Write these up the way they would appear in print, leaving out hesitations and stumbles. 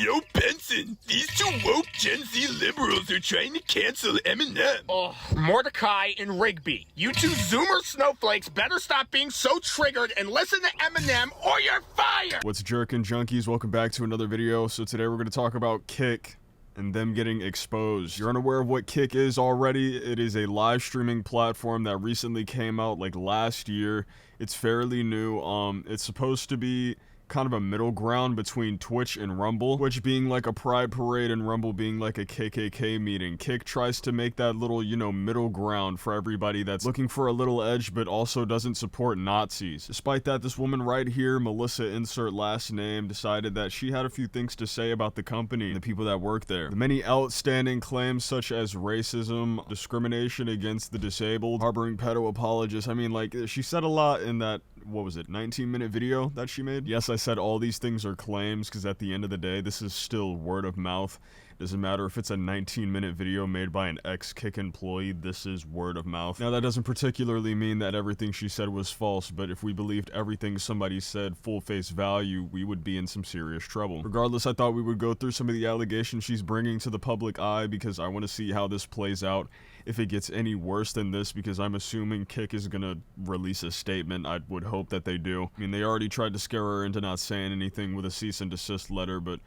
Yo, Benson, these two woke Gen Z liberals are trying to cancel Eminem. Oh, Mordecai and Rigby, you two Zoomer snowflakes better stop being so triggered and listen to Eminem or you're fired! What's jerkin' junkies? Welcome back to another video. So today we're going to talk about Kick and them getting exposed. You're unaware of what Kick is already. It is a live streaming platform that recently came out like last year. It's fairly new. It's supposed to be kind of a middle ground between Twitch and Rumble, Twitch being like a pride parade and Rumble being like a KKK meeting. Kick tries to make that little, middle ground for everybody that's looking for a little edge but also doesn't support Nazis. Despite that, this woman right here, Melissa insert last name, decided that she had a few things to say about the company and the people that work there. The many outstanding claims such as racism, discrimination against the disabled, harboring pedo apologists. I mean, like, she said a lot in that, 19-minute video that she made? Yes, I said all these things are claims because at the end of the day, this is still word of mouth. Doesn't matter if it's a 19-minute video made by an ex-Kick employee, this is word of mouth. Now, that doesn't particularly mean that everything she said was false, but if we believed everything somebody said full face value, we would be in some serious trouble. Regardless, I thought we would go through some of the allegations she's bringing to the public eye because I want to see how this plays out. If it gets any worse than this, because I'm assuming Kick is gonna release a statement. I would hope that they do. I mean, they already tried to scare her into not saying anything with a cease and desist letter, but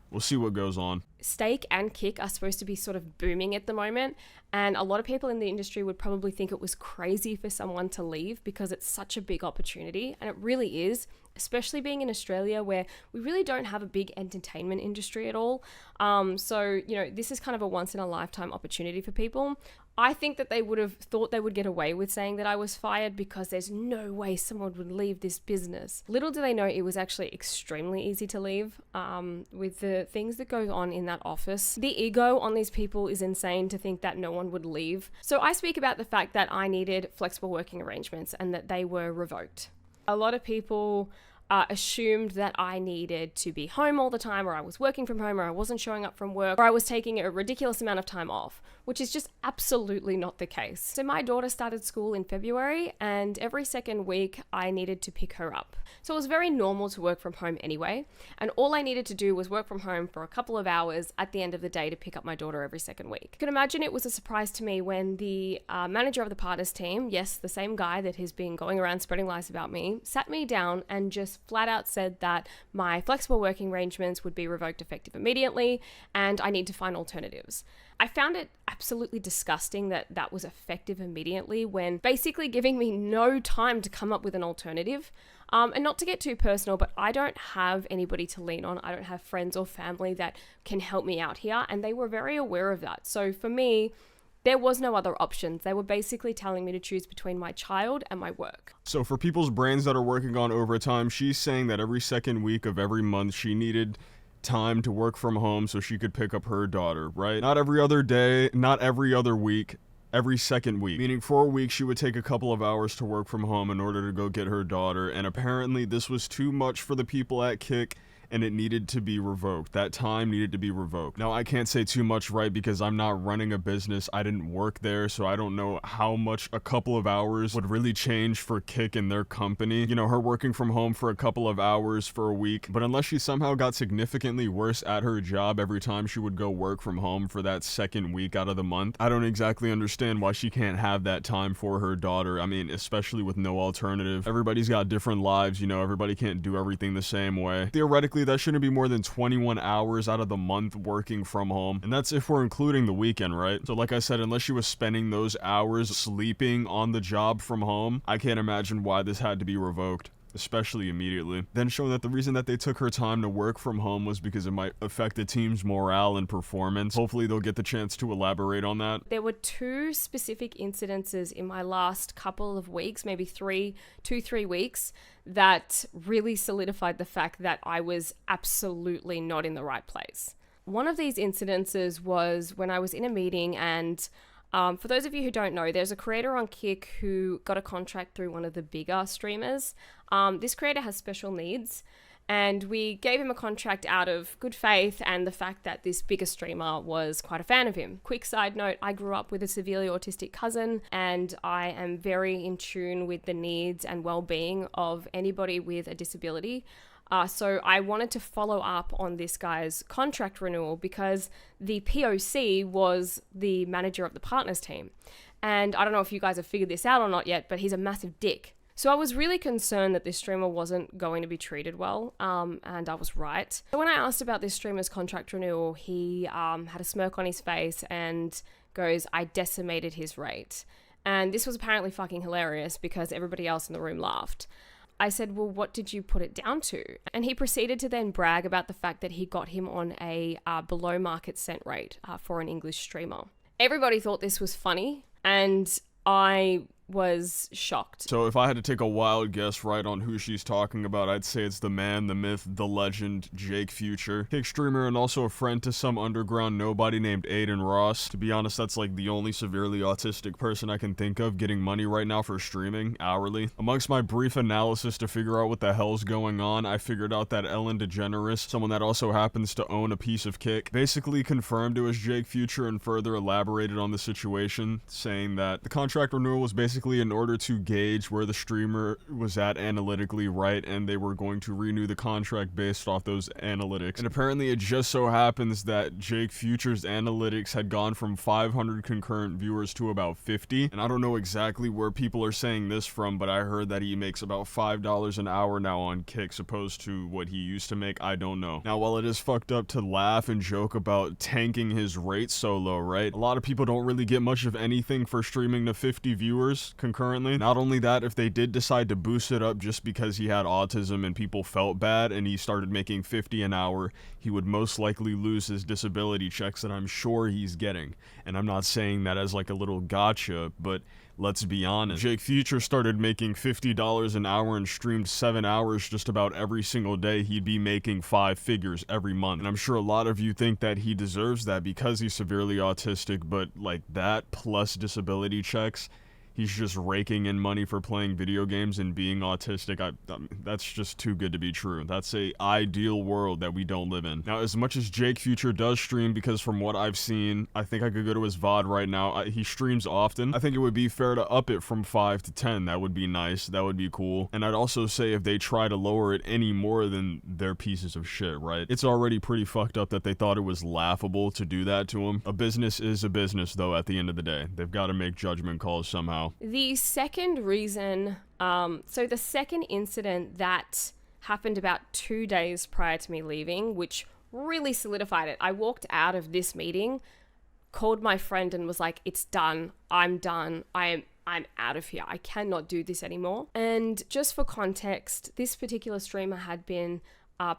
we'll see what goes on. Steak and Kick are supposed to be sort of booming at the moment, and a lot of people in the industry would probably think it was crazy for someone to leave because it's such a big opportunity, and it really is, especially being in Australia where we really don't have a big entertainment industry at all. So, this is kind of a once-in-a-lifetime opportunity for people. I think that they would have thought they would get away with saying that I was fired because there's no way someone would leave this business. Little do they know it was actually extremely easy to leave with the things that go on in that office. The ego on these people is insane to think that no one would leave. So I speak about the fact that I needed flexible working arrangements and that they were revoked. A lot of people assumed that I needed to be home all the time, or I was working from home, or I wasn't showing up from work, or I was taking a ridiculous amount of time off, which is just absolutely not the case. So my daughter started school in February, and every second week I needed to pick her up. So it was very normal to work from home anyway, and all I needed to do was work from home for a couple of hours at the end of the day to pick up my daughter every second week. You can imagine it was a surprise to me when the manager of the partners team, yes, the same guy that has been going around spreading lies about me, sat me down and just flat out said that my flexible working arrangements would be revoked effective immediately and I need to find alternatives. I found it absolutely disgusting that that was effective immediately when basically giving me no time to come up with an alternative. And not to get too personal, but I don't have anybody to lean on. I don't have friends or family that can help me out here, and they were very aware of that. So for me, there was no other options. They were basically telling me to choose between my child and my work. So for people's brains that are working on overtime, she's saying that every second week of every month she needed time to work from home so she could pick up her daughter, right? Not every other day, not every other week, every second week. Meaning for a week she would take a couple of hours to work from home in order to go get her daughter, and apparently this was too much for the people at Kick and it needed to be revoked. That time needed to be revoked. Now, I can't say too much, right, because I'm not running a business. I didn't work there, so I don't know how much a couple of hours would really change for Kick and their company. Her working from home for a couple of hours for a week, but unless she somehow got significantly worse at her job every time she would go work from home for that second week out of the month, I don't exactly understand why she can't have that time for her daughter. I mean, especially with no alternative. Everybody's got different lives, everybody can't do everything the same way. Theoretically, that shouldn't be more than 21 hours out of the month working from home, and that's if we're including the weekend, right? So like I said, unless she was spending those hours sleeping on the job from home, I can't imagine why this had to be revoked, especially immediately. Then showing that the reason that they took her time to work from home was because it might affect the team's morale and performance. Hopefully they'll get the chance to elaborate on that. There were two specific incidences in my last couple of weeks, maybe 3 weeks, that really solidified the fact that I was absolutely not in the right place. One of these incidences was when I was in a meeting, and for those of you who don't know, there's a creator on Kick who got a contract through one of the bigger streamers. This creator has special needs, and we gave him a contract out of good faith and the fact that this bigger streamer was quite a fan of him. Quick side note, I grew up with a severely autistic cousin, and I am very in tune with the needs and well-being of anybody with a disability. So I wanted to follow up on this guy's contract renewal because the POC was the manager of the partners team. And I don't know if you guys have figured this out or not yet, but he's a massive dick. So I was really concerned that this streamer wasn't going to be treated well, and I was right. So when I asked about this streamer's contract renewal, he had a smirk on his face and goes, "I decimated his rate." And this was apparently fucking hilarious because everybody else in the room laughed. I said, "Well, what did you put it down to?" And he proceeded to then brag about the fact that he got him on a below market cent rate for an English streamer. Everybody thought this was funny, and I was shocked. So if I had to take a wild guess right on who she's talking about, I'd say it's the man, the myth, the legend, Jake Future. Kick streamer and also a friend to some underground nobody named Aiden Ross. To be honest, that's like the only severely autistic person I can think of getting money right now for streaming, hourly. Amongst my brief analysis to figure out what the hell's going on, I figured out that Ellen DeGeneres, someone that also happens to own a piece of Kick, basically confirmed it was Jake Future and further elaborated on the situation, saying that the contract renewal was basically in order to gauge where the streamer was at analytically, right, and they were going to renew the contract based off those analytics. And apparently it just so happens that Jake Future's analytics had gone from 500 concurrent viewers to about 50, and I don't know exactly where people are saying this from, but I heard that he makes about $5 an hour now on Kick, opposed to what he used to make. I don't know. Now, while it is fucked up to laugh and joke about tanking his rate so low, right, a lot of people don't really get much of anything for streaming to 50 viewers concurrently. Not only that, if they did decide to boost it up just because he had autism and people felt bad and he started making 50 an hour, he would most likely lose his disability checks that I'm sure he's getting. And I'm not saying that as like a little gotcha, but let's be honest. Jake Future started making $50 an hour and streamed 7 hours just about every single day. He'd be making 5 figures every month. And I'm sure a lot of you think that he deserves that because he's severely autistic, but like that plus disability checks, he's just raking in money for playing video games and being autistic. That's just too good to be true. That's a ideal world that we don't live in. Now, as much as Jake Future does stream, because from what I've seen, I think I could go to his VOD right now. He streams often. I think it would be fair to up it from 5 to 10. That would be nice. That would be cool. And I'd also say if they try to lower it any more, then they're pieces of shit, right? It's already pretty fucked up that they thought it was laughable to do that to him. A business is a business, though, at the end of the day. They've got to make judgment calls somehow. The second reason, so the second incident that happened about 2 days prior to me leaving, which really solidified it. I walked out of this meeting, called my friend and was like, "It's done. I'm done. I'm out of here. I cannot do this anymore." And just for context, this particular streamer had been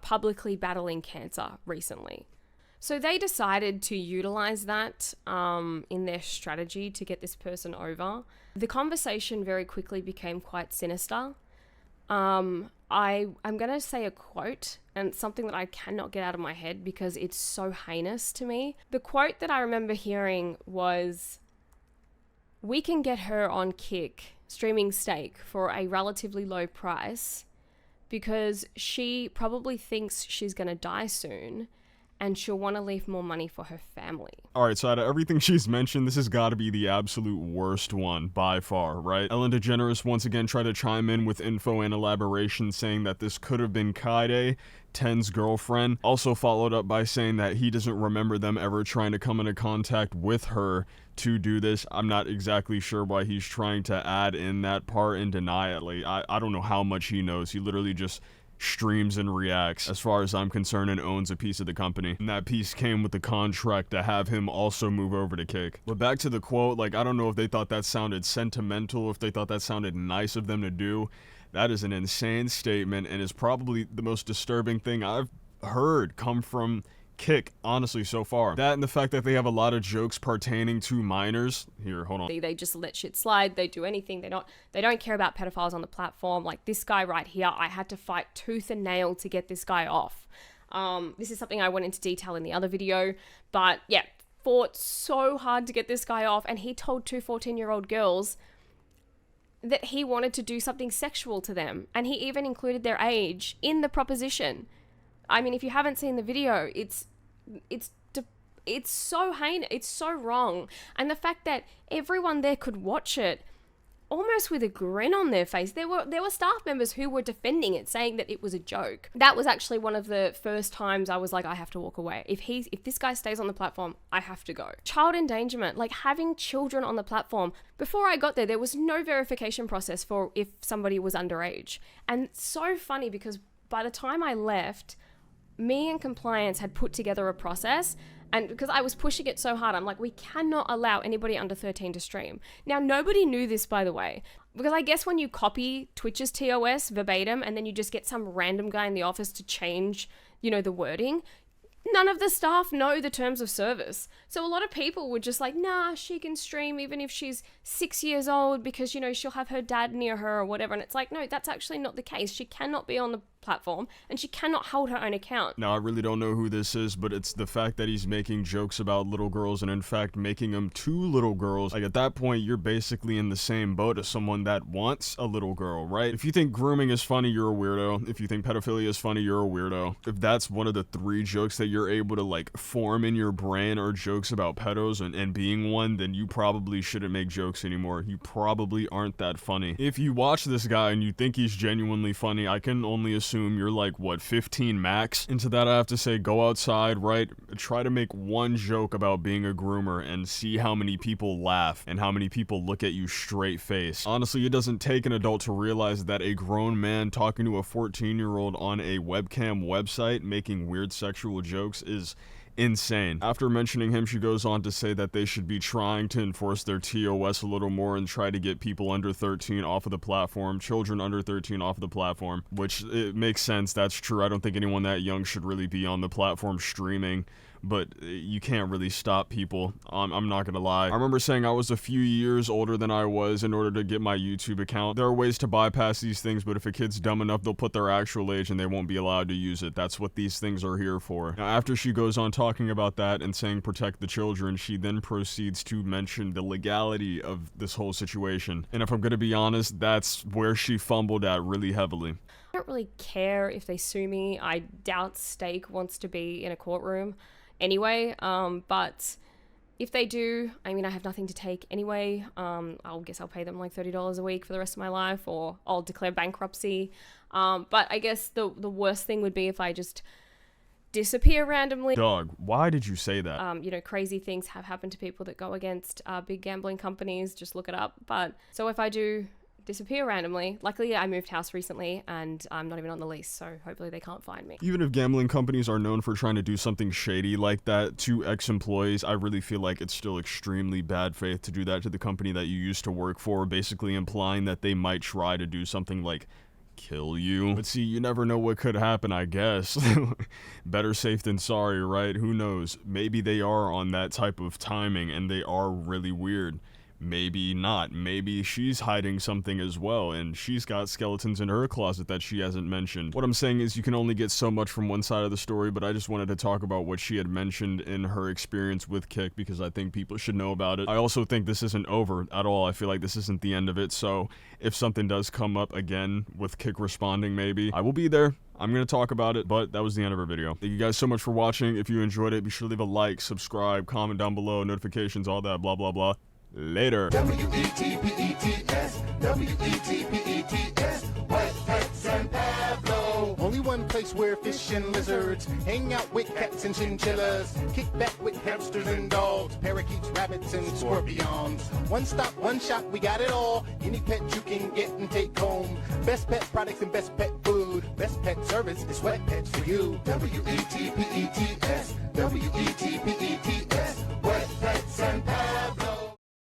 publicly battling cancer recently. So they decided to utilize that in their strategy to get this person over. The conversation very quickly became quite sinister. I'm going to say a quote, and something that I cannot get out of my head because it's so heinous to me. The quote that I remember hearing was, "We can get her on Kick streaming steak for a relatively low price because she probably thinks she's going to die soon and she'll want to leave more money for her family." Alright, so out of everything she's mentioned, this has got to be the absolute worst one, by far, right? Ellen DeGeneres once again tried to chime in with info and elaboration, saying that this could have been Kaide, Ten's girlfriend, also followed up by saying that he doesn't remember them ever trying to come into contact with her to do this. I'm not exactly sure why he's trying to add in that part and deny it. Like, I don't know how much he knows. He literally just streams and reacts, as far as I'm concerned, and owns a piece of the company. And that piece came with the contract to have him also move over to Kick. But back to the quote, like, I don't know if they thought that sounded sentimental, if they thought that sounded nice of them to do. That is an insane statement and is probably the most disturbing thing I've heard come from Kick, honestly, so far. That and the fact that they have a lot of jokes pertaining to minors. Here, hold on. They just let shit slide. They do anything. They don't care about pedophiles on the platform. Like this guy right here, I had to fight tooth and nail to get this guy off. This is something I went into detail in the other video, but yeah, fought so hard to get this guy off, and he told 2 14-year-old girls that he wanted to do something sexual to them, and he even included their age in the proposition. I mean, if you haven't seen the video, it's so heinous, it's so wrong. And the fact that everyone there could watch it, almost with a grin on their face. There were staff members who were defending it, saying that it was a joke. That was actually one of the first times I was like, I have to walk away. If this guy stays on the platform, I have to go. Child endangerment, like having children on the platform. Before I got there was no verification process for if somebody was underage. And it's so funny because by the time I left, me and compliance had put together a process, and because I was pushing it so hard, I'm like, we cannot allow anybody under 13 to stream. Now, nobody knew this, by the way, because I guess when you copy Twitch's TOS verbatim and then you just get some random guy in the office to change, the wording, none of the staff know the terms of service. So a lot of people were just like, nah, she can stream even if she's 6 years old because, she'll have her dad near her or whatever. And it's like, no, that's actually not the case. She cannot be on the platform and she cannot hold her own account. Now, I really don't know who this is, but it's the fact that he's making jokes about little girls and in fact making them 2 little girls. Like at that point, you're basically in the same boat as someone that wants a little girl, right? If you think grooming is funny, you're a weirdo. If you think pedophilia is funny, you're a weirdo. If that's one of the 3 jokes that you're able to like form in your brain are jokes about pedos and being one, then you probably shouldn't make jokes anymore. You probably aren't that funny. If you watch this guy and you think he's genuinely funny, I can only assume you're like, what, 15 max? And to that I have to say, go outside, right? Try to make one joke about being a groomer and see how many people laugh and how many people look at you straight face. Honestly, it doesn't take an adult to realize that a grown man talking to a 14-year-old on a webcam website making weird sexual jokes is insane. After mentioning him, she goes on to say that they should be trying to enforce their TOS a little more and try to get people under 13 off of the platform, children under 13 off of the platform, which it makes sense. That's true. I don't think anyone that young should really be on the platform streaming, but you can't really stop people. I'm not gonna lie. I remember saying I was a few years older than I was in order to get my YouTube account. There are ways to bypass these things, but if a kid's dumb enough, they'll put their actual age and they won't be allowed to use it. That's what these things are here for. Now, after she goes on talking about that and saying protect the children, she then proceeds to mention the legality of this whole situation. And if I'm gonna be honest, that's where she fumbled at really heavily. I don't really care if they sue me. I doubt Steak wants to be in a courtroom anyway, but if they do, I mean, I have nothing to take anyway. I'll pay them like $30 a week for the rest of my life, or I'll declare bankruptcy. But I guess the worst thing would be if I just disappear randomly. Dog, why did you say that? Crazy things have happened to people that go against big gambling companies. Just look it up. But so if I do disappear randomly, luckily I moved house recently and I'm not even on the lease, so hopefully they can't find me. Even if gambling companies are known for trying to do something shady like that to ex-employees, I really feel like it's still extremely bad faith to do that to the company that you used to work for, basically implying that they might try to do something like kill you. But see, you never know what could happen, I guess. Better safe than sorry, right? Who knows? Maybe they are on that type of timing and they are really weird. Maybe not. Maybe she's hiding something as well, and she's got skeletons in her closet that she hasn't mentioned. What I'm saying is you can only get so much from one side of the story, but I just wanted to talk about what she had mentioned in her experience with Kick, because I think people should know about it. I also think this isn't over at all. I feel like this isn't the end of it, so if something does come up again with Kick responding, maybe, I will be there. I'm going to talk about it, but that was the end of our video. Thank you guys so much for watching. If you enjoyed it, be sure to leave a like, subscribe, comment down below, notifications, all that, blah, blah, blah. Later. W-E-T-P-E-T-S, W-E-T-P-E-T-S, Wet Pets and Pablo. Only one place where fish and lizards hang out with cats and chinchillas, kick back with hamsters and dogs, parakeets, rabbits, and scorpions. One stop, one shop, we got it all. Any pet you can get and take home. Best pet products and best pet food. Best pet service is Wet Pets for you. W-E-T-P-E-T-S, W-E-T-P-E-T-S.